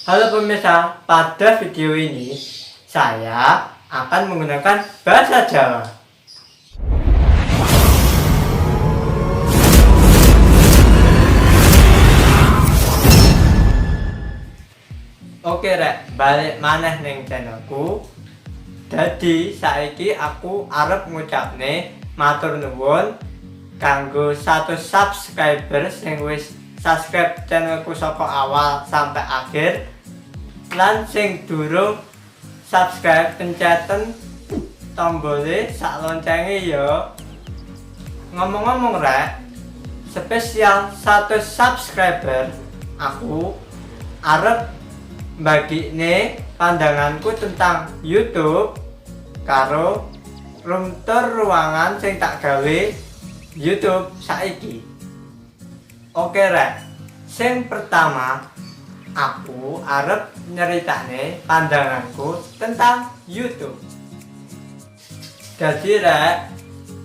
Halo pemirsa, pada video ini saya akan menggunakan bahasa Jawa. Oke rek, balik maneh ning channelku. Jadi saiki aku arep ngucapne matur nuwun kanggo 100 subscriber sing wis subscribe channelku saka awal sampai akhir. Lan sing durung subscribe penceten tombole sak loncenge ya. Ngomong-ngomong rek, spesial 100 subscriber aku arep bagine pandanganku tentang YouTube karo room tour ruangan sing tak gawe YouTube saiki. Oke rek, sing pertama aku arep nyeritane pandanganku tentang YouTube. Jadi rek,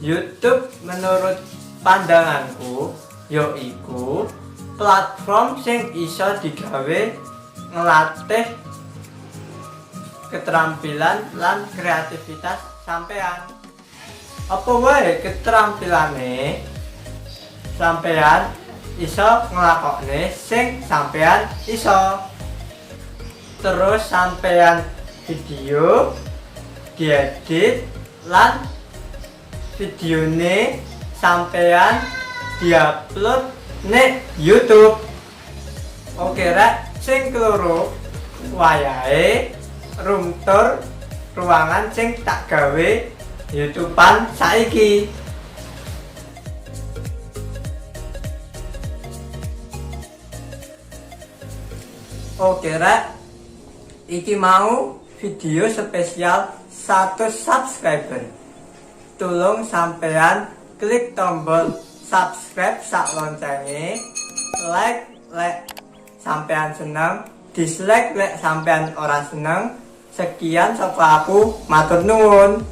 YouTube menurut pandanganku yaiku platform sing iso digawe ngelatih keterampilan lan kreativitas sampean. Apa wae keterampilane sampean iso nglakokne sing sampean iso. Terus sampean video diedit lan videone sampean diupload ning YouTube. Oke rek, sing keloro wayahe room tour ruangan sing tak gawe YouTubean saiki. Oke rek, iki mau video spesial 100 subscriber. Tolong sampean klik tombol subscribe sak loncenge, like lek sampean seneng, dislike lek sampean ora seneng. Sekian saka aku, matur nuwun.